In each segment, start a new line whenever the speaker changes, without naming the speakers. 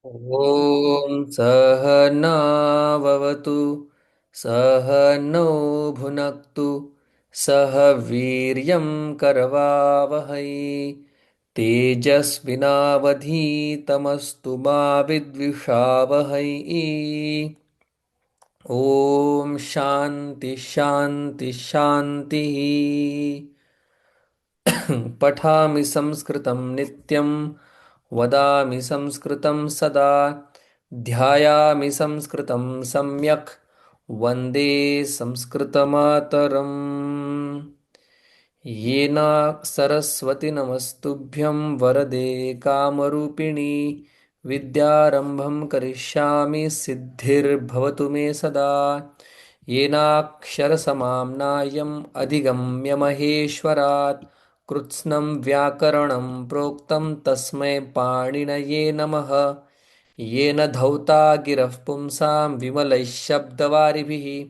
ॐ सहनाववतु सहनौ भुनक्तु सह वीर्यं करवावहै तेजस्विनावधीतमस्तु मा विद्विषावहै। ॐ शान्ति शान्ति शान्तिः। पठामि संस्कृतं नित्यं वदामि संस्कृतं सदा ध्यायामि संस्कृतं सम्यक् वन्दे संस्कृतमातरम्। सरस्वती नमस्तुभ्यं वरदे कामरूपिणि विद्यारम्भं करिष्यामि सिद्धिर्भवतु मे सदा। येनाक्षरसमाम्नायम् अधिगम्य महेश्वरात् कृत्स्नं व्याकरणं प्रोक्तं तस्मै पाणिनये नमः। येन धौता गिरः पुंसां विमलैः शब्दवारिभिः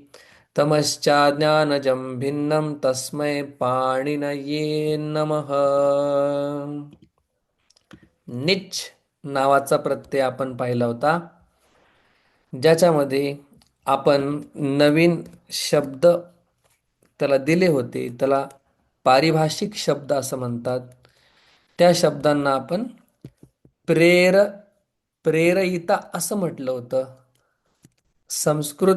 तमश्चाज्ञानजं भिन्नं तस्मै पाणिनये नमः। निच नावाचा प्रत्यय आपण पाहिला होता, ज्याच्यामध्ये आपण नवीन शब्द त्याला दिले होते. त्याला पारिभाषिक शब्द असं म्हणतात. त्या शब्दांना आपण प्रेर प्रेरयिता असं म्हटलं होतं. संस्कृत,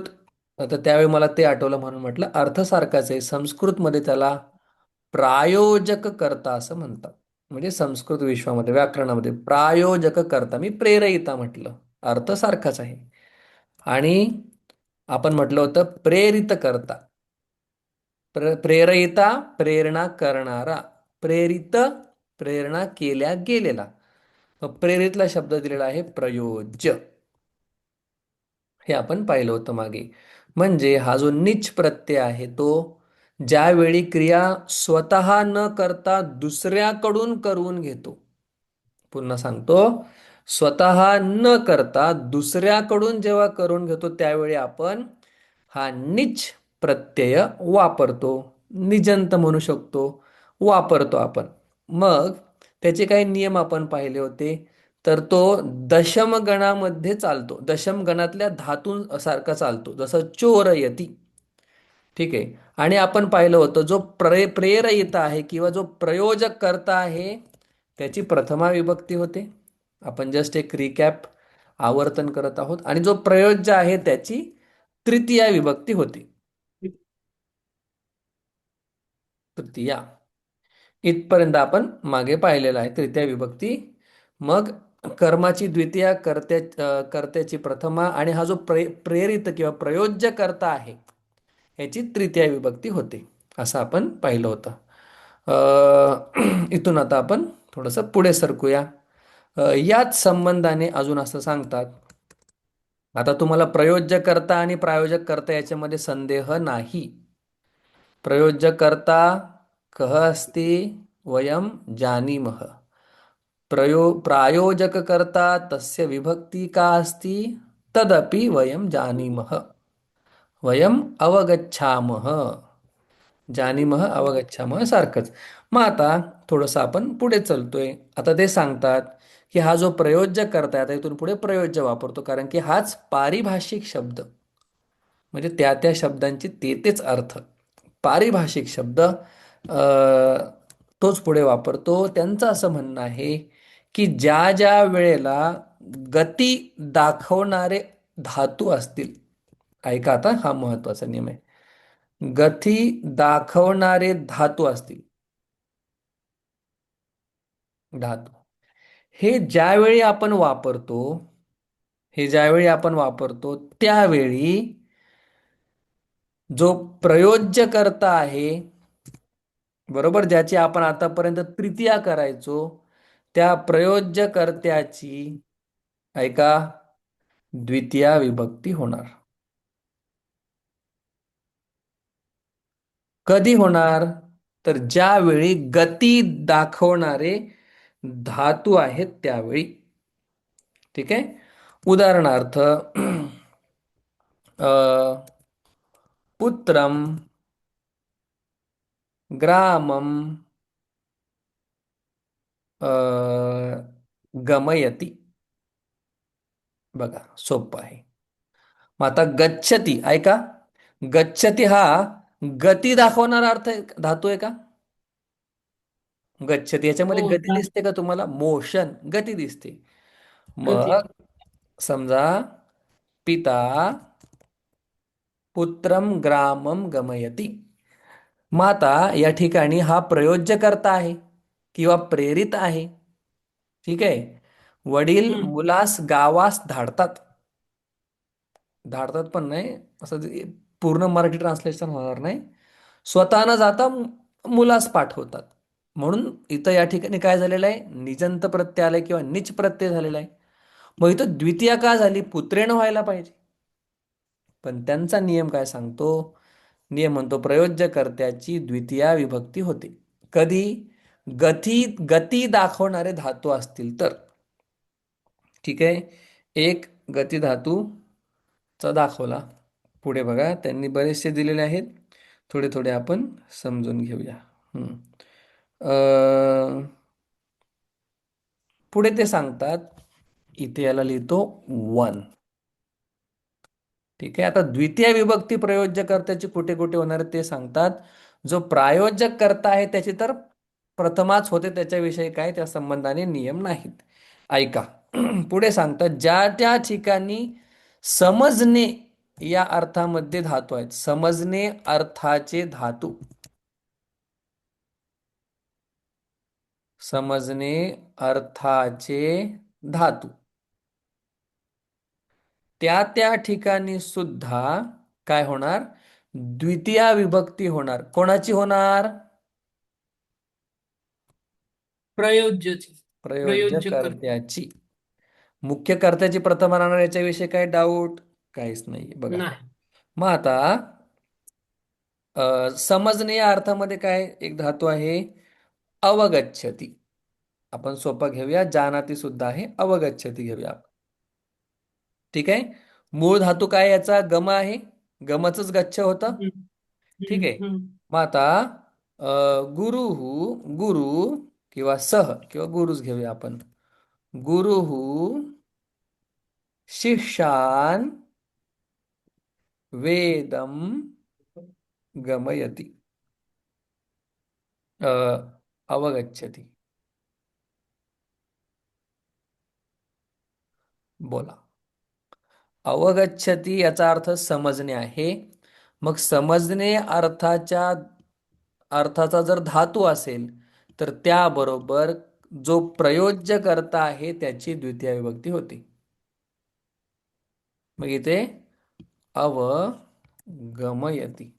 आता त्यावेळी मला ते आठवलं म्हणून म्हटलं, अर्थ सारखाच आहे. संस्कृतमध्ये त्याला प्रायोजक कर्ता असं म्हणतात. म्हणजे संस्कृत विश्वामध्ये व्याकरणामध्ये प्रायोजक कर्ता, मी प्रेरयिता म्हटलं, अर्थ सारखाच आहे. आणि आपण म्हटलं होतं प्रेरित करता. प्रेरयिता प्रेरणा करणारा, प्रेरित प्रेरणा केल्या गेलेला. मग प्रेरितला शब्द दिलेला आहे प्रयोज्य. हे आपण पाहिलं होतं मागे. म्हणजे हा जो निच प्रत्यय आहे तो ज्यावेळी क्रिया स्वतः न करता दुसऱ्याकडून करून घेतो. पुन्हा सांगतो, स्वतः न करता दुसऱ्याकडून जेव्हा करून घेतो त्यावेळी आपण हा निच प्रत्यय वापरतो. निजंत म्हणू शकतो, वापरतो आपण. मग त्याचे काही नियम आपण पाहिले होते. तर तो दशमगणामध्ये चालतो, दशमगणातल्या धातू सारखा चालतो, जसं चोरयती. ठीक आहे. आणि आपण पाहिलं होतं जो प्रेरयिता आहे किंवा जो प्रयोजक करता आहे त्याची प्रथमा विभक्ती होते. आपण जस्ट एक रिकॅप, आवर्तन करत आहोत. आणि जो प्रयोज्य आहे त्याची तृतीया विभक्ती होती. तृतीया इथपर्यंत आपण मागे पाहिलेलं आहे, तृतीया विभक्ती. मग कर्माची द्वितीया, कर्त्याची प्रथमा, आणि हा जो प्रेरित किंवा प्रयोज्य करता आहे याची तृतीया विभक्ती होते, असं आपण पाहिलं होतं. इथून आता आपण थोडंसं पुढे सरकूया. याच संबंधाने अजून असं सांगतात, आता तुम्हाला प्रयोज्य करता आणि प्रायोजक करता याच्यामध्ये संदेह नाही. प्रयोज्य करता कः अस्ति वयं जानीमः. प्रायोजक करता तस्य विभक्ति का अस्ति तदपि वयं जानीमः. वयं अवगच्छामः, जानीमः अवगच्छामः सारखंच. मग आता थोडंसं आपण पुढे चलतोय. आता ते सांगतात की हा जो प्रयोज्य करता, आता इथून पुढे प्रयोज्य वापरतो, कारण की हाच पारिभाषिक शब्द, म्हणजे त्या त्या शब्दांचे ते तेच अर्थ. पारिभाषिक शब्द तोच पुढे वापरतो. त्यांचं असं म्हणणं आहे की ज्या ज्या वेळेला गती दाखवणारे धातू असतील, ऐका आता हा महत्वाचा नियम आहे. गती दाखवणारे धातू असतील, धातू हे ज्यावेळी आपण वापरतो, हे ज्यावेळी आपण वापरतो त्यावेळी जो प्रयोज्य करता आहे, बरोबर, ज्याची आपण आतापर्यंत तृतीया करायचो, त्या प्रयोज्यकर्त्याची, ऐका, द्वितीया विभक्ती होणार. कधी होणार? तर ज्यावेळी गती दाखवणारे धातू आहेत त्यावेळी. ठीक आहे. उदाहरणार्थ अ, पुत्रम, ग्रामम, अ, गमयति. बघा सोपं आहे. मग आता गच्छती ऐका. गच्छती हा गती दाखवणारा धातू आहे का? गच्छती
हो
याच्यामध्ये गती
दा-
दिसते का तुम्हाला? मोशन, गती दिसते.
गती.
मग समजा पिता पुत्रम ग्रामम गमयती. मग आता या ठिकाणी हा प्रयोज्यकर्ता आहे किंवा प्रेरित आहे. ठीक आहे. वडील
हम्म.
मुलास गावास धाडतात. धाडतात पण नाही, असं पूर्ण मराठी ट्रान्सलेशन होणार नाही. स्वतः न जाता मुलास पाठवतात. म्हणून इथं या ठिकाणी काय झालेलं आहे? निजंत प्रत्यय आलाय किंवा निच प्रत्यय झालेला आहे. मग इथं द्वितीया का झाली? पुत्रेण व्हायला पाहिजे. पण त्यांचा नियम काय सांगतो? नियम म्हणतो प्रयोज्यकर्त्याची द्वितीया विभक्ती होते. कधी? गती दाखवणारे धातू असतील तर. ठीक आहे. एक गती धातूचा दाखवला. पुढे बघा त्यांनी बरेचसे दिलेले आहेत. थोडे थोडे आपण समजून घेऊया. हम्म. पुढे ते सांगतात, इथे याला लिहितो वन. ठीक आहे. आता द्वितीय विभक्ती प्रयोज्य कर्त्याची कुठे कुठे होणार आहे ते सांगतात. जो प्रायोजक कर्ता आहे त्याची तर प्रथमाच होते, त्याच्याविषयी काय त्या संबंधाने नियम नाहीत. ऐका. पुढे सांगतात ज्या त्या ठिकाणी समजणे या अर्थामध्ये धातू आहेत. समजणे अर्थाचे धातू. समजणे अर्थाचे धातू त्या त्या ठिकाणी सुद्धा काय होणार? द्वितीया विभक्ती होणार. कोणाची होणार?
प्रयोज्यची. प्रयोज्य
प्रयोज्यकर्त्याची. मुख्य कर्त्याची प्रथम राहणार, याच्याविषयी काय डाऊट? काहीच नाही बघा.
नाही.
मग आता समजणे या अर्थामध्ये काय एक धातू आहे? अवगच्छती. आपण सोपा घेऊया. जानाती सुद्धा आहे, अवगच्छती घेऊया. ठीक आहे. मूळ धातू काय याचा? गम आहे. गमचच गच्छ होतं.
हम्म.
ठीक आहे.
हम्म.
मग आता गुरुहू, गुरु किंवा सह किंवा गुरुच घेऊया आपण. गुरुहू शिष्यान वेदम गमयति. अ, अवगच्छति. बोला. अवगच्छति याचा अर्थ समजणे आहे. मग समजणे अर्थाचा जर धातू असेल तर त्याबरोबर जो प्रयोज्य करता आहे त्याची द्वितीय विभक्ती होते. मग इथे अवगमयति.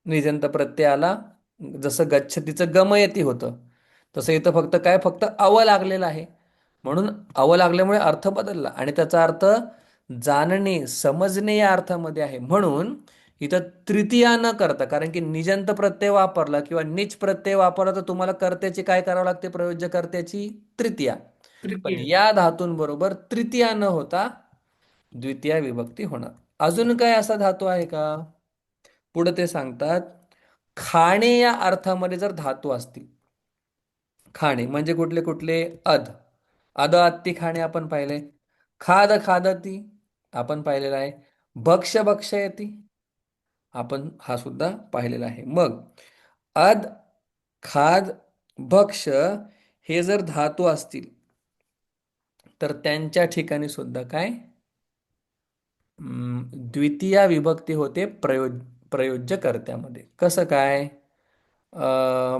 निजंत प्रत्यय आला. जसं गच्छतीचं गमयती होतं तसं इथं फक्त काय? फक्त अव लागलेला आहे. म्हणून अव लागल्यामुळे अर्थ बदलला आणि त्याचा अर्थ जाणणे समजणे या अर्थामध्ये आहे. म्हणून इथं तृतीया न करता, कारण की निजंत प्रत्यय वापरला किंवा निच प्रत्यय वापरला तर तुम्हाला कर्त्याची काय करावं लागते? प्रयोज्य कर्त्याची तृतीया. पण
तृतीय.
या धातूंबरोबर तृतीया न होता द्वितीय विभक्ती होणार. अजून काय असा धातू आहे का? पुढे ते सांगतात खाणे या अर्थामध्ये जर धातू असतील. खाणे म्हणजे कुठले कुठले? अध. अद अत्ती खाणे आपण पाहिले. खाद खादती आपण पाहिलेला आहे. भक्ष भक्षयती आपण हा सुद्धा पाहिलेला आहे. मग अद, खाद, भक्ष हे जर धातू असतील तर त्यांच्या ठिकाणी सुद्धा काय? द्वितीया विभक्ती होते प्रयोज्य कर्त्यामध्ये. कसं काय?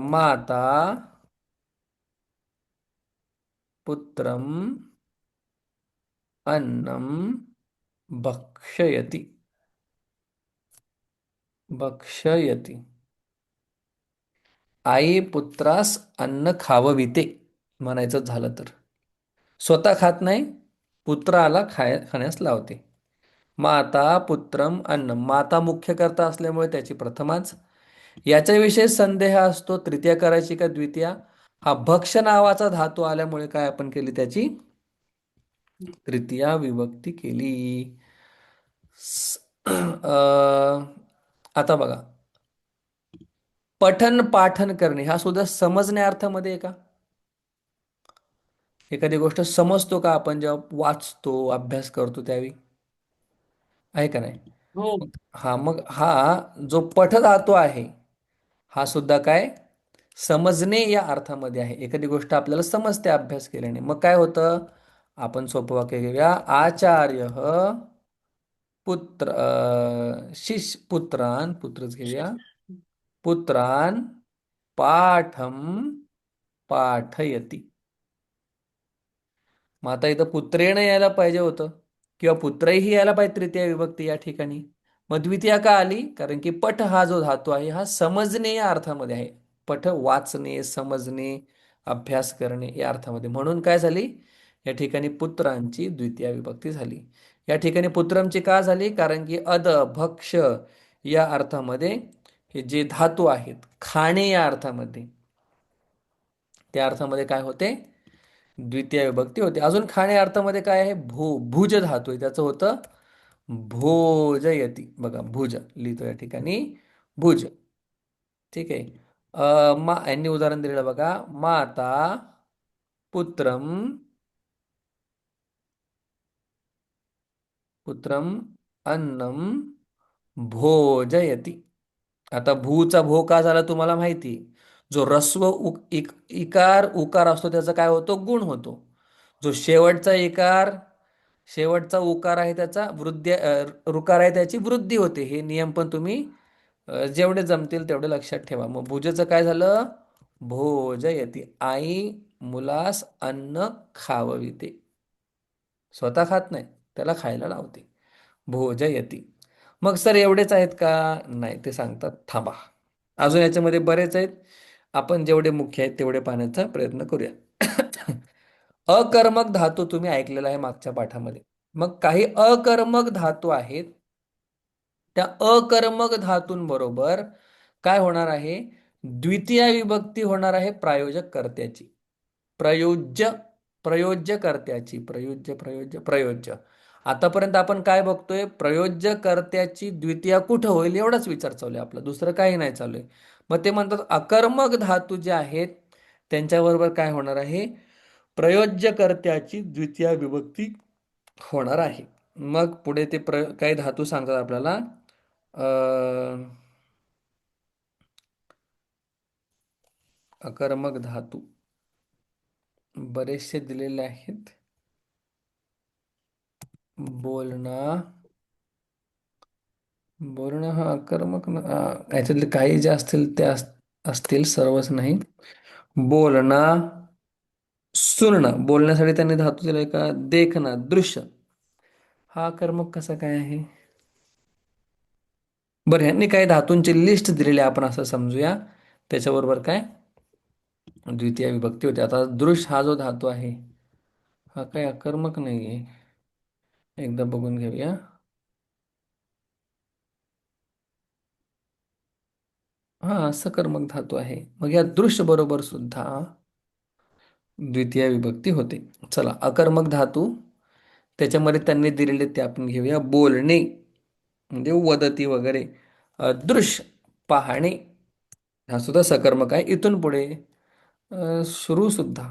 माता पुत्रम अन्नम भक्षयति. भक्षयति. आई पुत्रास अन्न खावविते म्हणायचं झालं तर. स्वतः खात नाही, पुत्राला खाण्यास लावते. माता पुत्रम अन्न. माता मुख्य कर्ता असल्यामुळे त्याची प्रथमाच. याच्याविषयी संदेह असतो तृतीया करायची का द्वितीया. हा भक्ष नावाचा धातू आल्यामुळे काय आपण केली? त्याची तृतीया विभक्ती केली. आता बघा. पठन पाठन करणे हा सुद्धा समजण्या अर्थामध्ये आहे का? एखादी गोष्ट समजतो का आपण जेव्हा वाचतो अभ्यास करतो त्यावेळी? आहे का नाही?
हो.
हा, मग हा जो पठधातू आहे हा सुद्धा काय, समजणे या अर्थामध्ये आहे. एखादी गोष्ट आपल्याला समजते अभ्यास केल्याने. मग काय होतं, आपण सोपं वाक्य घेऊया. आचार्य पुत्र शिष्य पुत्रान, पुत्रच घेऊया, पुत्रान पाठम पाठयती. मग आता इथं पुत्रेण यायला पाहिजे होतं किंवा पुत्रही यायला पाहिजे तृतीय विभक्ती या ठिकाणी. मग द्वितीया का आली? कारण की पठ हा जो धातू आहे हा समजणे या अर्थामध्ये आहे. पठ वाचणे, समजणे, अभ्यास करणे या अर्थामध्ये. म्हणून काय झाली या ठिकाणी पुत्रांची द्वितीय विभक्ती झाली. या ठिकाणी पुत्रमची का झाली? कारण की अद भक्ष या अर्थामध्ये हे जे धातू आहेत खाणे या अर्थामध्ये, त्या अर्थामध्ये काय होते, द्वितीय विभक्ती होते. अजून खाणे अर्थामध्ये काय आहे, भुज धातू आहे, त्याचं होतं भोजयती. बघा भुज लिहितो या ठिकाणी भुज. ठीक आहे. यांनी उदाहरण दिलेलं बघा, माता पुत्रम पुत्रम अन्नम भोजयती. आता भूचा भो का झाला तुम्हाला माहिती. जो ऱ्हस्व इकार उकार असतो त्याचा काय होतो, गुण होतो. जो शेवटचा उकार आहे त्याचा ऋकार आहे त्याची वृद्धी होते. हे नियम पण तुम्ही जेवढे जमतील तेवढे लक्षात ठेवा. मग भुजेचं काय झालं, भोजयती. आई मुलास अन्न खावविते. स्वतः खात नाही, त्याला खायला लावते. भोजयती. मग सर एवढेच आहेत का? नाही, ते सांगतात थांबा, अजून याच्यामध्ये बरेच आहेत. आपण जेवढे मुख्य आहेत तेवढे पाहण्याचा प्रयत्न करूया. अकर्मक धातू तुम्ही ऐकलेला आहे मागच्या पाठामध्ये. मग काही अकर्मक धातू आहेत. त्या अकर्मक धातूंबरोबर काय होणार आहे, द्वितीय विभक्ती होणार आहे प्रायोजक कर्त्याची. प्रयोज्य प्रयोज्य कर्त्याची, प्रयोज्य प्रयोज्य प्रयोज्य. आतापर्यंत आपण काय बघतोय, प्रयोज्य कर्त्याची द्वितीया कुठं होईल एवढाच विचार चालू आहे आपला, दुसरं काही नाही चालू आहे. मग ते म्हणतात अकर्मक धातू जे आहेत त्यांच्याबरोबर काय होणार आहे, प्रयोज्य कर्त्याची द्वितीय विभक्ती होणार आहे. मग पुढे ते काही धातू सांगतात आपल्याला. अकर्मक धातू बरेचसे दिलेले आहेत. बोलणा बोलणं हा अकर्मक याच्यातले काही जे असतील ते असतील, सर्वच नाही. बोलणा, सुरणं, बोलण्यासाठी त्यांनी धातू दिलाय का, देखणं, दृश्य. हा कर्मक कसा काय आहे? बरं, ह्यांनी काही धातूंची लिस्ट दिलेली आहे, आपण असं समजूया. त्याच्याबरोबर काय द्वितीय विभक्ती होते. आता दृश्य हा जो धातू आहे हा काही अकर्मक नाही आहे. एकदा बघून घेऊया. हा सकर्मक धातू आहे. मग या दृश्य बरोबर सुद्धा द्वितीय विभक्ती होते. चला, अकर्मक धातू त्याच्यामध्ये त्यांनी दिलेले ते आपण घेऊया. बोलणे म्हणजे वदती वगैरे. दृश्य पाहणे हा सुद्धा सकर्मक आहे. इथून पुढे श्रू सुद्धा,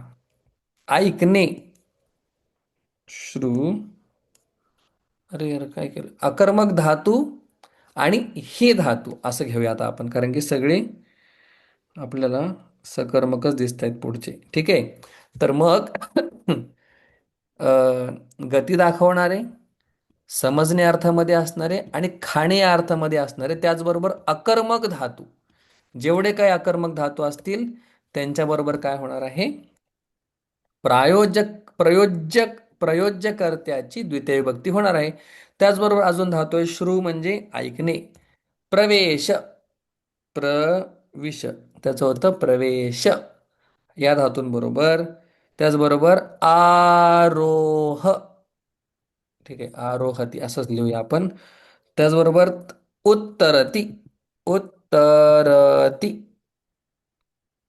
ऐकणे, श्रू. अरे यार काय केलं, अकर्मक धातू आणि हे धातू असं घेऊया आता आपण, कारण की सगळे आपल्याला सकर्मकच दिसत आहेत पुढचे. ठीक आहे. तर मग गती दाखवणारे, समजणे अर्थामध्ये असणारे आणि खाणे या अर्थामध्ये असणारे, त्याचबरोबर अकर्मक धातू, जेवढे काही अकर्मक धातू असतील त्यांच्याबरोबर काय होणार आहे, प्रायोजक प्रयोजक प्रयोज्यकर्त्याची द्वितीय विभक्ती होणार आहे. त्याचबरोबर अजून धातू आहे श्रू म्हणजे ऐकणे. प्रवेश, प्रविश, त्याचं होतं प्रवेश या धातूंबरोबर. त्याचबरोबर आरोह, ठीक आहे, आरोहती असंच लिहूया आपण. त्याचबरोबर उत्तरती, उत्तरती,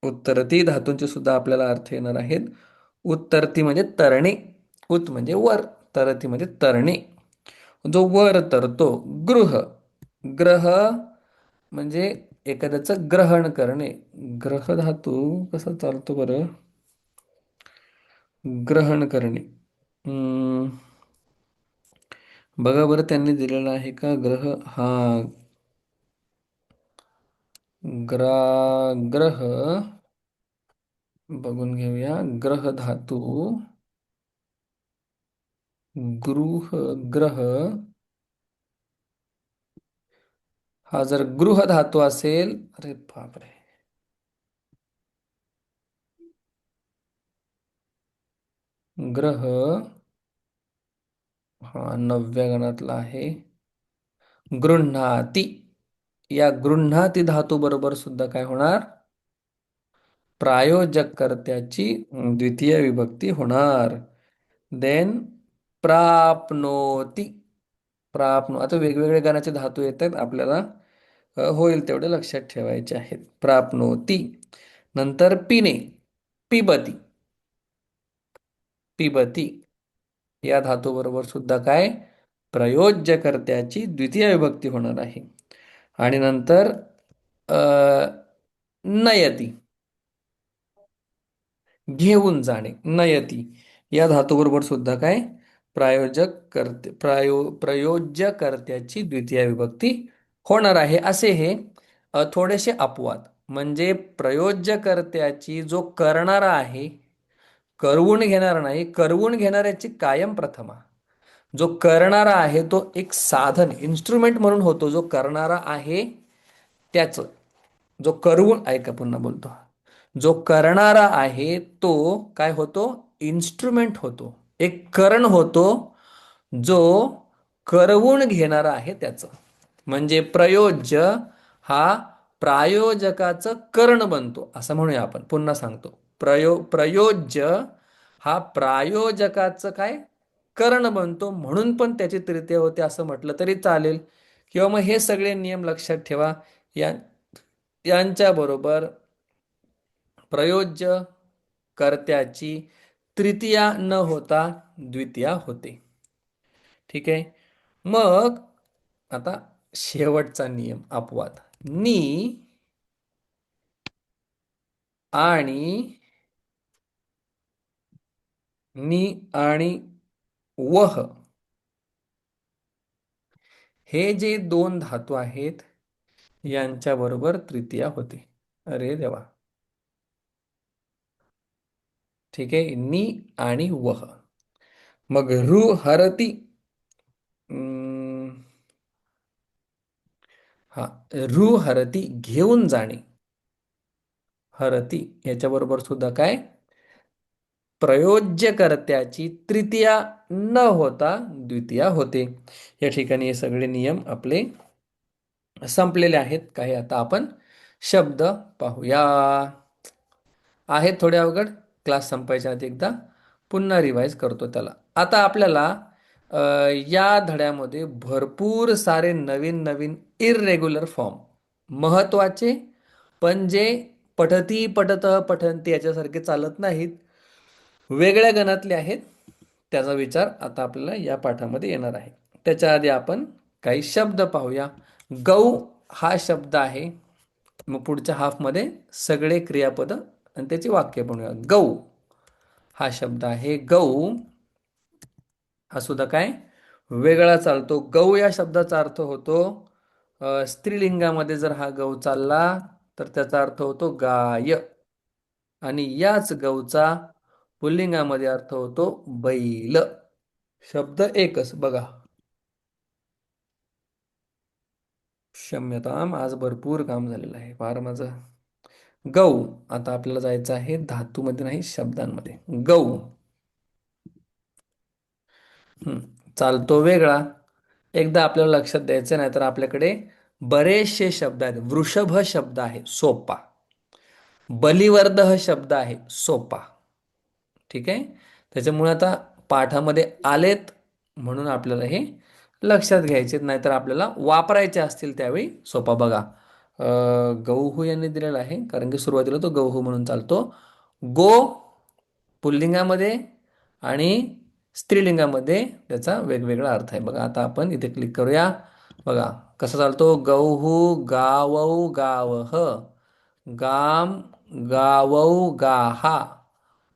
उत्तरती धातूंचे सुद्धा आपल्याला अर्थ येणार आहेत. उत्तरती म्हणजे तरणे, उत म्हणजे वर, तरती म्हणजे तरणे, जो वर तरतो. गृह, ग्रह म्हणजे एखाद्याचं ग्रहण करणे. ग्रह धातू कसा चालतो बरं, ग्रहण करणे. हम्म, बघा बरं त्यांनी दिलेला आहे का ग्रह हा ग्रह बघून घेऊया. ग्रह धातू गृह ग्रह हा जर गृह धातू असेल, अरे बापरे, ग्रह हा 9व्या गणातला आहे. गृह्णाती, या गृह्णाती धातू बरोबर सुद्धा काय होणार, प्रायोजक कर्त्याची द्वितीय विभक्ती होणार. देन प्राप्नोती, आता वेगवेगळे गणाचे धातू येत आहेत आपल्याला, होईल तेवढे लक्षात ठेवायचे आहेत. प्राप्नोती, नंतर पिणे, पिबती, पिबती या धातूबरोबर सुद्धा काय, प्रयोज्य कर्त्याची द्वितीय विभक्ती होणार आहे. आणि नंतर अ, नयती, घेऊन जाणे, नयती या धातूबरोबर सुद्धा काय, प्रयोज्य कर्त्याची द्वितीय विभक्ती होणार आहे. असे हे थोडेसे अपवाद. म्हणजे प्रयोज्य कर्त्याची जो करणारा आहे, करवून घेणार नाही, करवून घेणाऱ्याची कायम प्रथमा. जो करणारा आहे तो एक साधन, इन्स्ट्रुमेंट म्हणून होतो. जो करणारा आहे त्याचं, जो करवून, ऐका पुन्हा बोलतो, जो करणारा आहे तो काय होतो, इन्स्ट्रुमेंट होतो, एक करण होतो, जो करवून घेणारा आहे त्याचं. म्हणजे प्रयोज्य हा प्रायोजकाचं करण बनतो असं म्हणूया आपण. पुन्हा सांगतो, प्रयोज्य हा प्रायोजकाचं काय, करण बनतो, म्हणून पण त्याची तृतीय होते असं म्हटलं तरी चालेल. किंवा मग हे सगळे नियम लक्षात ठेवा. या यांच्याबरोबर प्रयोज्य कर्त्याची तृतीया न होता द्वितीया होते. ठीक आहे. मग आता शेवटचा नियम, अपवाद. नी आणि नी आणि वह हे जे दोन धातू आहेत यांच्याबरोबर तृतीया होते. अरे देवा. ठीक आहे. नी आणि वह. मग रु हरती, हा, रु हरती घेऊन जाणे, हरती याच्याबरोबर सुद्धा काय, प्रयोज्यकर्त्याची तृतीया न होता द्वितीया होते. या ठिकाणी हे सगळे नियम आपले संपलेले आहेत. काही आता आपण शब्द पाहूया. आहेत थोडे अवघड, क्लास संपायच्या आधी एकदा पुन्हा रिवाइज करतो त्याला. आता आपल्याला या धड्यामध्ये भरपूर सारे नवीन नवीन इररेग्युलर फॉर्म, महत्वाचे पण जे पठती पठत पठंती याच्यासारखे चालत नाहीत, वेगळ्या गणातले आहेत, त्याचा विचार आता आपल्याला या पाठामध्ये येणार आहे. त्याच्या आधी आपण काही शब्द पाहूया. गौ हा शब्द आहे. मग पुढच्या हाफमध्ये सगळे क्रियापद आणि त्याची वाक्य बनवूया. गौ हा शब्द आहे. गौ हा सुद्धा काय वेगळा चालतो. गौ या शब्दाचा अर्थ होतो, स्त्रीलिंगामध्ये जर हा गौ चालला तर त्याचा अर्थ होतो गाय. आणि याच गौचा पुल्लिंगामध्ये अर्थ होतो बैल. शब्द एकच बघा. क्षम्यताम, आज भरपूर काम झालेलं आहे फार माझं. गौ. आता आपल्याला जायचं आहे धातूमध्ये नाही, शब्दांमध्ये. गौ चालतो वेगळा. एकदा आपल्याला लक्षात द्यायचं, नाही तर आपल्याकडे बरेचसे शब्द आहेत. वृषभ शब्द आहे सोपा, बलिवर्ध शब्द आहे सोपा. ठीक आहे. त्याच्यामुळे आता पाठामध्ये आलेत म्हणून आपल्याला हे लक्षात घ्यायचे, नाहीतर आपल्याला वापरायचे असतील त्यावेळी सोपा. बघा, गौहू यांनी दिलेला आहे, कारण की सुरुवातीला तो गौहू म्हणून चालतो. गो पुल्लिंगामध्ये आणि स्त्रीलिंगामध्ये त्याचा वेगवेगळा अर्थ आहे. बघा, आता आपण इथे क्लिक करूया. बघा कसा चालतो. गौहू गावौ गावह, गाम गावौ गाहा,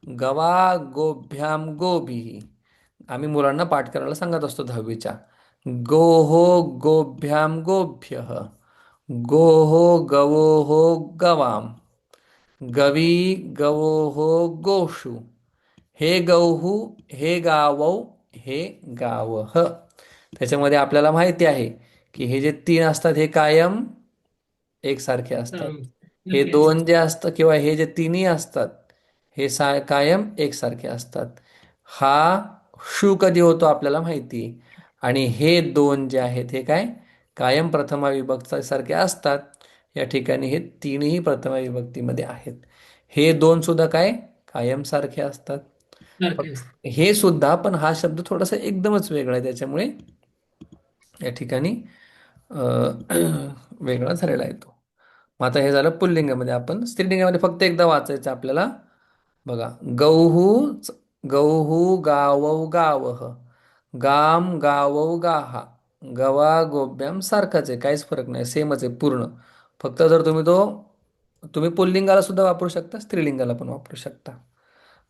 गवा गोभ्याम गोभिः. आम्ही मुलांना पाठ करायला सांगत असतो 10वीच्या. गोहो गोभ्याम गोभ्यः. गोहो गवोहो गवाम. गवी गवोहो गोषु. हे गौहू हे गावौ हे गावह. त्याच्यामध्ये आपल्याला माहिती आहे की हे जे तीन असतात हे कायम एकसारखे असतात. हे
नक्की
दोन
असतात.
जे असतं किंवा हे जे तिन्ही असतात हे कायम एकसारखे असतात. हा शू कधी होतो आपल्याला माहिती आहे. आणि हे दोन जे आहेत हे काय कायम प्रथमा विभक्ती सारखे असतात. या ठिकाणी हे तीनही प्रथमा विभक्तीमध्ये आहेत. हे दोन सुद्धा काय कायम सारखे असतात.
सारखे
फक्त
असतात.
हे सुद्धा पण हा शब्द थोडासा एकदमच वेगळा आहे त्याच्यामुळे या ठिकाणी अ, वेगळा झालेला आहे तो. मग आता हे झालं पुल्लिंगामध्ये. आपण स्त्रीलिंगामध्ये फक्त एकदा वाचायचं आपल्याला. बघा गौहू गौहू गावौ गावह. गाम गावौ गाहा. गवा गोब्याम सारखाच आहे, काहीच फरक नाही, सेमच आहे पूर्ण. फक्त जर तुम्ही पुल्लिंगाला सुद्धा वापरू शकता, स्त्रीलिंगाला पण वापरू शकता.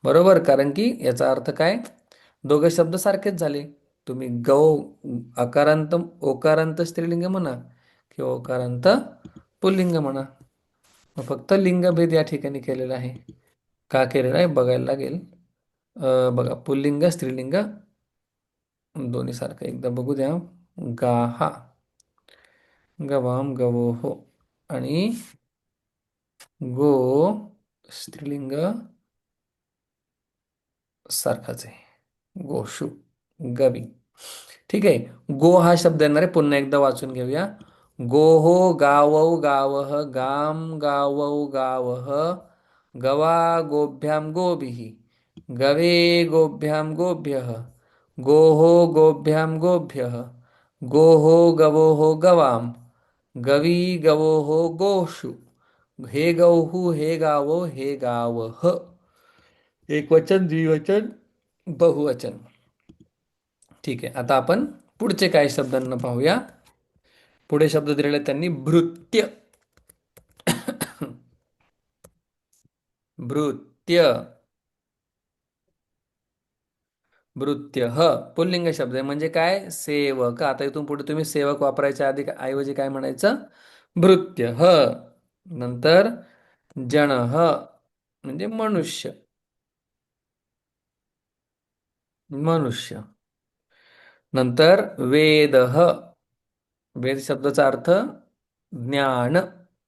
बरोबर, कारण की याचा अर्थ काय, दोघे शब्द सारखेच झाले. तुम्ही गौ अकारांत ओकारांत स्त्रीलिंग म्हणा किंवा ओकारांत पुल्लिंग म्हणा. मग फक्त लिंगभेद या ठिकाणी केलेला आहे. का केलेला आहे बघायला लागेल. बघा पुल्लिंग स्त्रीलिंग दोन्ही सारखं एकदा बघू द्या. गाहा गवाम गवोहो आणि गो स्त्रीलिंग सारखाच आहे गोशु गवी. ठीक आहे. गो हा शब्द येणार आहे, पुन्हा एकदा वाचून घेऊया. गोहो गावौ गावह. गाम गावौ गावह. गवा गोभ्याम गोभिः. गवे गोभ्याम गोभ्यः. गोहो गोभ्याम गोभ्यः. गोहो गवोहो गवाम. गवी गवोहो गोषु. हे गौहु हे गावो हे गावह. एकवचन द्विवचन बहुवचन. ठीक आहे. आता आपण पुढचे काही शब्दांना पाहूया. पुढे शब्द दिलेले आहेत त्यांनी. भृत्य. भृत्य. भृत्य ह पुल्लिंग शब्द आहे, म्हणजे काय सेवक. आता इथून पुढे तुम्ही सेवक वापरायच्या आधी ऐवजी काय म्हणायचं, भृत्य ह. नंतर जन ह म्हणजे मनुष्य. मनुष्य. नंतर वेद ह. वेद शब्दाचा अर्थ ज्ञान.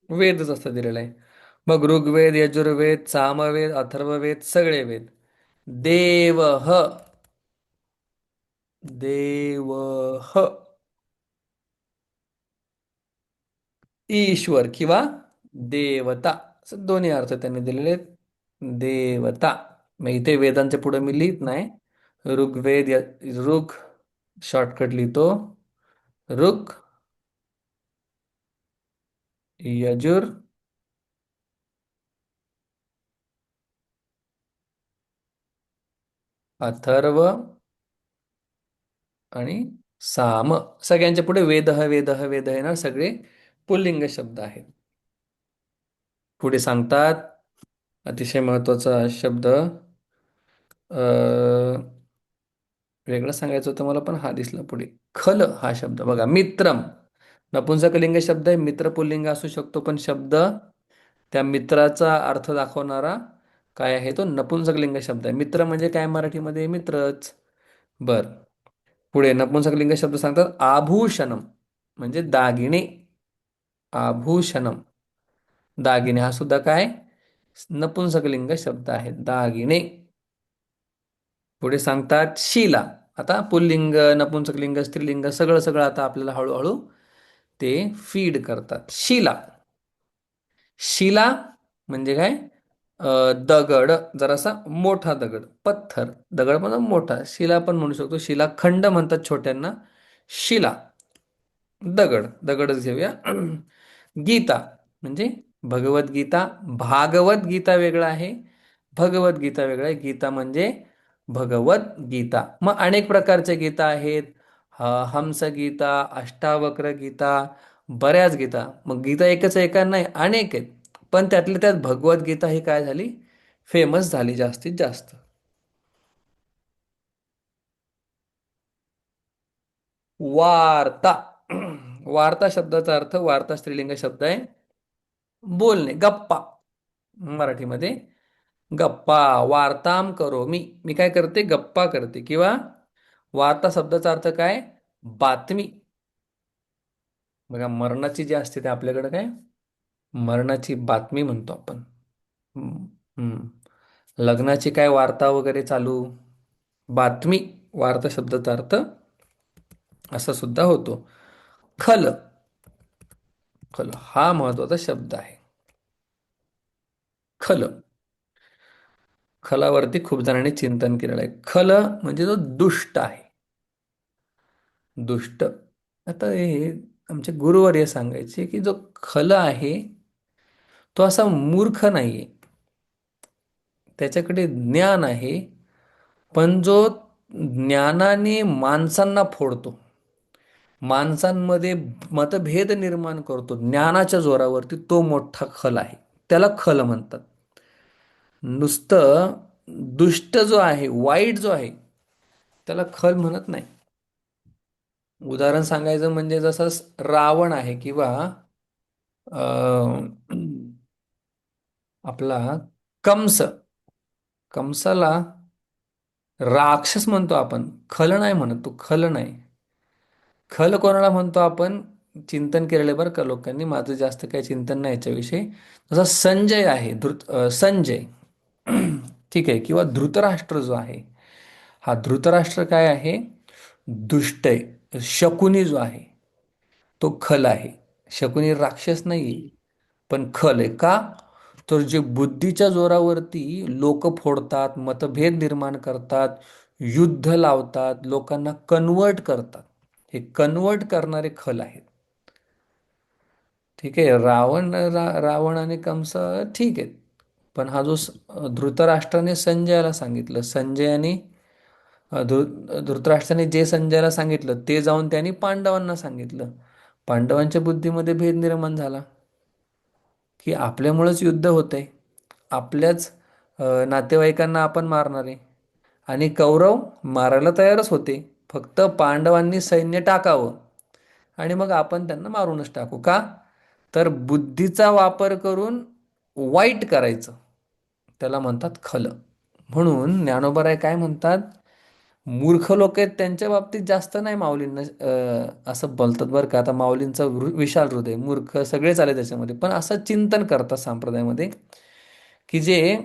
वेदच असं दिलेला आहे. मग ऋग्वेद यजुर्वेद सामवेद अथर्ववेद सगळे वेद. देव देव ईश्वर किंवा देवता असं दोन्ही अर्थ त्यांनी दिलेले आहेत. देवता. मग इथे वेदांचे पुढे मी लिहित नाही. ऋग शॉर्टकट लिहितो. ऋग यजुर अथर्व आणि साम. सगळ्यांच्या पुढे वेद वेद वेद येणार. सगळे पुल्लिंग शब्द आहेत. पुढे सांगतात अतिशय महत्वाचा शब्द. वेगळं सांगायचं होतं मला पण हा दिसला पुढे. खल हा शब्द बघा. मित्रम नपुंसकलिंग शब्द आहे. मित्र पुल्लिंग असू शकतो, पण शब्द त्या मित्राचा अर्थ दाखवणारा काय आहे तो नपुंसकलिंग शब्द आहे. मित्र म्हणजे काय मराठीमध्ये, मित्रच. बर. पुढे नपुंसकलिंग शब्द सांगतात. आभूषणम म्हणजे दागिने. आभूषणम दागिने हा सुद्धा काय नपुंसकलिंग शब्द आहे, दागिने. पुढे सांगतात शिला. आता पुल्लिंग नपुंसकलिंग स्त्रीलिंग सगळं सगळं आता आपल्याला हळूहळू ते फीड करतात. शिला. शिला म्हणजे काय, दगड, जरासा मोठा दगड. पत्थर दगड पण मोठा, शिला पण म्हणू शकतो. शिलाखंड म्हणतात छोट्यांना. शिला दगड, दगडच घेऊया. गीता म्हणजे भगवद्गीता. भागवत गीता वेगळा आहे, भगवद्गीता वेगळा आहे. गीता म्हणजे भगवद्गीता. मग अनेक प्रकारच्या गीता आहेत. हंसगीता, अष्टावक्र गीता, बऱ्याच गीता. मग गीता एकच आहे का, नाही, अनेक आहेत. पण त्यातल्या त्यात भगवद्गीता ही काय झाली, फेमस झाली जास्तीत जास्त. वार्ता. वार्ता शब्दाचा अर्थ, वार्ता स्त्रीलिंग शब्द आहे, बोलणे, गप्पा. मराठीमध्ये गप्पा. वार्ताम करो मी काय करते, गप्पा करते. किंवा वार्ता शब्दाचा अर्थ काय, बातमी. बघा मरणाची जी असते ते आपल्याकडे काय, मरणाची बातमी म्हणतो आपण. हम्म. हम्म. लग्नाची काय वार्ता वगैरे चालू, बातमी. वार्ता शब्दाचा अर्थ असा सुद्धा होतो. खल. खल हा महत्वाचा शब्द आहे. खल. खलावरती खूप जणांनी चिंतन केलेलं आहे. खल म्हणजे जो दुष्ट आहे, दुष्ट. आता हे आमचे गुरुवर्य सांगायचे की जो खल आहे तो असा मूर्ख नाहीये, त्याच्याकडे ज्ञान आहे. पण जो ज्ञानाने माणसांना फोडतो, माणसांमध्ये मतभेद निर्माण करतो ज्ञानाच्या जोरावरती, तो मोठा खल आहे. त्याला खल म्हणतात. नुसतं दुष्ट जो आहे, वाईट जो आहे, त्याला खल म्हणत नाही. उदाहरण सांगायचं म्हणजे जसं रावण आहे, किंवा अं, आपला कंस. कंसाला राक्षस म्हणतो आपण, खल नाही म्हणत. तो खल नाही. खल कोणाला म्हणतो आपण, चिंतन केलेलं आहे बरं का लोकांनी, माझं जास्त काही चिंतन नाही याच्याविषयी. जसा संजय आहे, संजय. ठीक आहे. किंवा धृतराष्ट्र जो आहे, हा धृतराष्ट्र काय आहे, दुष्ट आहे. शकुनी जो आहे तो खल आहे. शकुनी राक्षस नाही, पण खल आहे. का? तर जे बुद्धीच्या जोरावरती लोक फोडतात, मतभेद निर्माण करतात, युद्ध लावतात, लोकांना कन्वर्ट करतात, हे कन्वर्ट करणारे खल आहेत. ठीक आहे. रावण आणि कंस ठीक आहेत. पण हा जो धृतराष्ट्राने संजयाला सांगितलं, संजयाने धृतराष्ट्राने जे संजयाला सांगितलं ते जाऊन त्यांनी पांडवांना सांगितलं. पांडवांच्या बुद्धीमध्ये भेद निर्माण झाला की आपल्यामुळेच युद्ध होतंय, आपल्याच नातेवाईकांना आपण मारणार आहे. आणि कौरव मारायला तयारच होते, फक्त पांडवांनी सैन्य टाकावं आणि मग आपण त्यांना मारूनच टाकू. का? तर बुद्धीचा वापर करून वाईट करायचं, त्याला म्हणतात खल. म्हणून ज्ञानोबराय काय म्हणतात, मूर्ख लोक आहेत त्यांच्या बाबतीत जास्त नाही माऊलींना असं बोलतात बरं का. आता माऊलींचं विशाल हृदय, मूर्ख सगळेच आले त्याच्यामध्ये, पण असं चिंतन करतात संप्रदायामध्ये की जे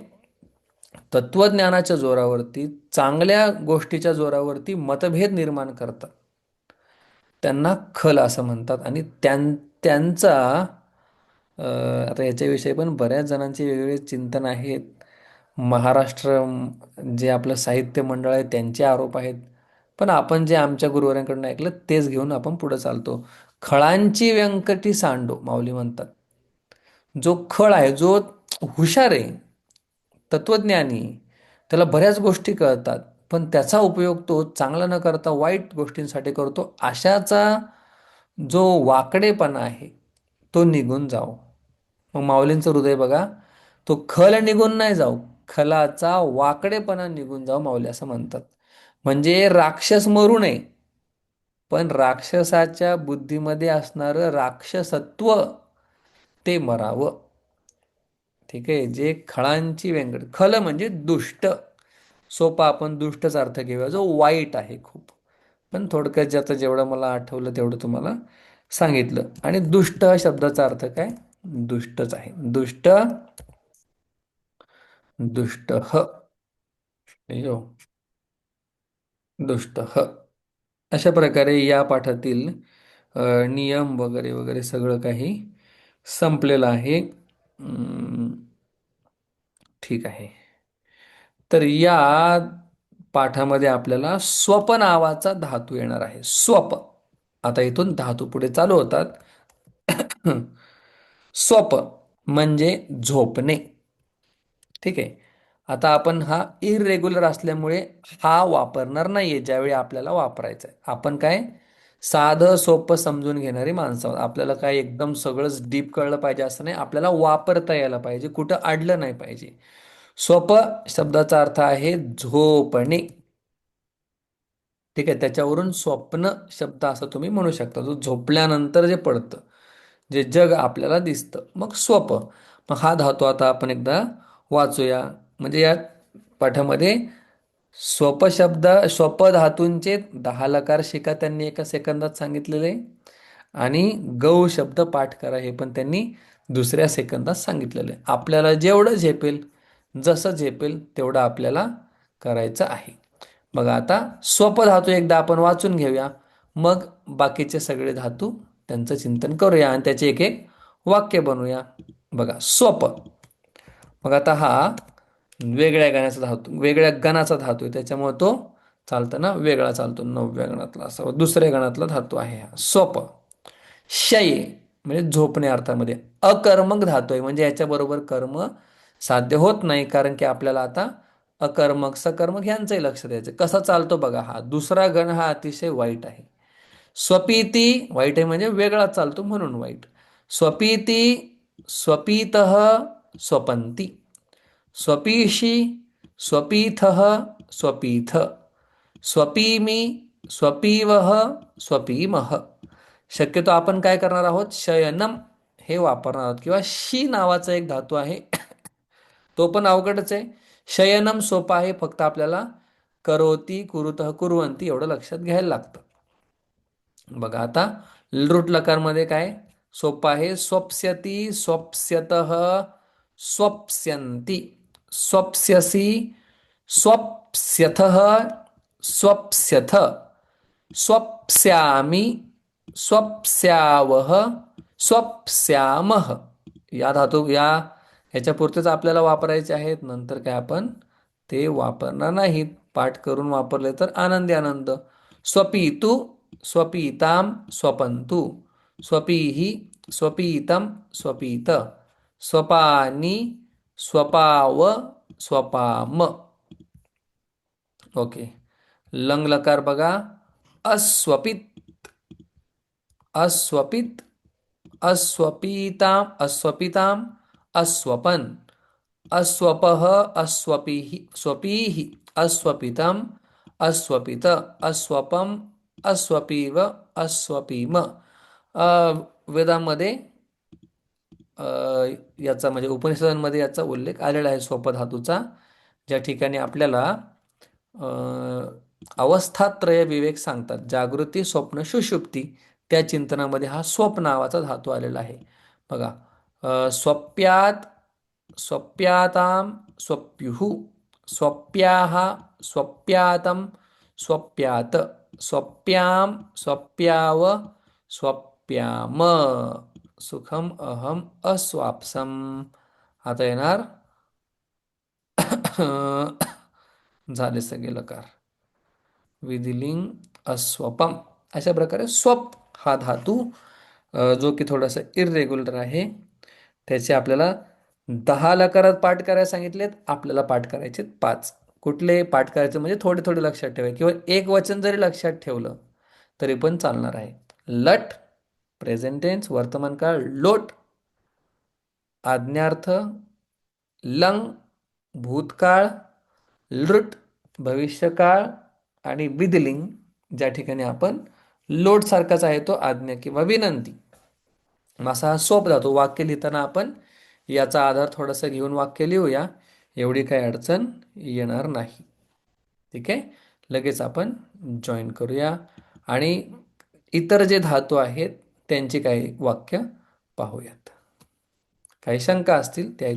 तत्वज्ञानाच्या जोरावरती, चांगल्या गोष्टीच्या जोरावरती मतभेद निर्माण करतात, त्यांना खल असं म्हणतात. आणि त्यांचा आता याच्याविषयी पण बऱ्याच जणांचे वेगवेगळे चिंतन आहेत. महाराष्ट्र जे आपलं साहित्य मंडळ आहे त्यांचे आरोप आहेत. पण आपण जे आमच्या गुरुवारांकडून ऐकलं तेच घेऊन आपण पुढे चालतो. खळांची व्यंकटी सांडो माऊली म्हणतात. जो खळ आहे, जो हुशार आहे, तत्वज्ञानी, त्याला बऱ्याच गोष्टी कळतात, पण त्याचा उपयोग तो चांगला न करता वाईट गोष्टींसाठी करतो, अशाचा जो वाकडेपणा आहे तो निघून जाओ. मग माऊलींचं हृदय बघा, तो खल निघून नाही जाऊ, खलाचा वाकडेपणा निघून जाऊ, माऊली असं म्हणतात. म्हणजे राक्षस मरू नये, पण राक्षसाच्या बुद्धीमध्ये असणारं राक्षसत्व ते मरावं. ठीक आहे. जे खळांची व्यंकट, खल म्हणजे दुष्ट, सोपा आपण दुष्टच अर्थ घेऊया, जो वाईट आहे खूप. पण थोडक्यात ज्याचं जेवढं मला आठवलं तेवढं तुम्हाला सांगितलं. आणि दुष्ट शब्दाचा अर्थ काय, दुष्टच आहे. दुष्ट, दुष्ट ह, यो, दुष्ट ह. अशा प्रकारे या पाठातील नियम वगैरे वगैरे सगळं काही संपलेलं आहे. ठीक आहे. तर या पाठामध्ये आपल्याला स्वप नावाचा धातू येणार आहे. स्वप. आता इथून धातू पुढे चालू होतात. स्वप म्हणजे झोपणे. ठीक आहे. आता आपण हा इरेग्युलर असल्यामुळे हा वापरणार नाहीये ज्यावेळी आपल्याला वापरायचा आहे. आपण काय साधं सोपं समजून घेणारी माणसं आहोत. आपल्याला काय एकदम सगळंच डीप कळलं पाहिजे असं नाही. आपल्याला वापरता यायला पाहिजे, कुठं अडलं नाही पाहिजे. स्वप शब्दाचा अर्थ आहे झोपणे. ठीक आहे, त्याच्यावरून स्वप्न शब्द असं तुम्ही म्हणू शकता, जो झोपल्यानंतर जे पडतं, जे जग आपल्याला दिसतं, मग स्वप. मग हा धातू आता आपण एकदा वाचूया. म्हणजे या पाठामध्ये स्वप शब्द, स्वप धातूंचे 10 लकार शिका त्यांनी एका सेकंदात सांगितलेले, आणि गौ शब्द पाठ करा हे पण त्यांनी दुसऱ्या सेकंदात सांगितलेले. आपल्याला जेवढं झेपेल, जसं झेपेल तेवढं आपल्याला करायचं आहे. बघा आता स्वप धातू एकदा आपण वाचून घेऊया, मग बाकीचे सगळे धातू त्यांचं चिंतन करूया आणि त्याचे एक एक वाक्य बनवूया. बघा स्वप. मग आता हा वेगळ्या गणाचा धातू आहे, त्याच्यामुळे तो चालताना वेगळा चालतो. 9व्या गणातला असा दुसऱ्या गणातला धातू आहे हा स्वप. शय म्हणजे झोपणे अर्थामध्ये. अकर्मक धातू आहे, म्हणजे याच्याबरोबर कर्म साध्य होत नाही, कारण की आपल्याला आता अकर्मक सकर्मक यांचंही लक्ष द्यायचं. कसा चालतो बघा, हा दुसरा गण हा अतिशय वाईट आहे. स्वपीती वाईट आहे, म्हणजे वेगळा चालतो म्हणून वाईट. स्वपीती, स्वपीत, स्वपंती, स्वपीशी, स्वपीथ, स्वपीथ, स्वपीमी, स्वपीवह, स्वपीमह. शक्यतो आपण काय करणार आहोत, शयनम हे वापरणार आहोत, किंवा शी नावाचा एक धातू आहे तो पण अवघडच आहे. शयनम सोपा आहे, फक्त आपल्याला करोती, कुरुतः, कुर्वंती एवढं लक्षात घ्यायला लागतं. बघा आता लृट लकारमध्ये काय सोपं आहे, स्वप्स्यती, स्वप्स्यतः, स्वप्स्यन्ति, स्वप्स्यसि, स्वप्स्यथः, स्वप्स्यथ, स्वप्स्यामि, स्वप्स्यावह, स्वप्स्यामः. या धातू ह्याच्यापुरतेच आपल्याला वापरायचे आहेत, नंतर काय आपण ते वापरणार नाहीत. पाठ करून वापरले तर आनंदी आनंद. स्वपीतु, स्वपीताम, स्वपंतु, स्वपीहि, स्वपीतम, स्वपीत, स्वपानी, स्वपाव, स्वपाम. ओके. लंग लकार बघा, अस्वपित, अस्वपित, अस्वपीताम, अस्वपिताम, अस्वपन, अस्वपः, अस्वपीहि, स्वपीहि, अस्वपितम, अस्वपित, अस्वपम, अस्वपीव, अस्वपीम. वेदांमध्ये अ, याचा म्हणजे उपनिषदांमध्ये याचा उल्लेख आलेला आहे स्वपधातूचा, ज्या ठिकाणी आपल्याला अ, अवस्थात्रय विवेक सांगतात, जागृती, स्वप्न, सुषुप्ती, त्या चिंतनामध्ये हा स्वप नावाचा धातू आलेला आहे. बघा, स्वप्यात, स्वप्याताम, स्वप्युः, स्वप्याः, स्वप्यातम, स्वप्यात, स्वप्याम, स्वप्याव, स्वप्याम, सुखम अहम अस्वाप्सम. आता येणार झाले सगळे लकार. विधिलिंग, अस्वपम. अशा प्रकारे स्वप हा धातू जो की थोडासा इरेग्युलर आहे, त्याचे आपल्याला 10 लकारात पाठ करायला सांगितलेत, आपल्याला पाठ करायचे 5. कुठले पाठ करायचे म्हणजे थोडे थोडे लक्षात ठेवा, किंवा एक वचन जरी लक्षात ठेवलं तरी पण चालणार आहे. लट प्रेझेंट टेन्स वर्तमान काळ, लोट आज्ञार्थ, लंग भूतकाळ, लृट भविष्यकाळ, आणि विधिलिंग ज्या ठिकाणी आपण लोट सारखाच आहे तो आज्ञा किंवा विनंती. असा हा सोप जातो. वाक्य लिहिताना आपण याचा आधार थोडासा घेऊन वाक्य लिहूया, एवढी काही अडचण येणार नाही. ठीक आहे, लगेच आपण जॉईन करूया आणि इतर जे धातू आहेत त्यांची काही वाक्य पाहूयात. काही शंका असतील त्या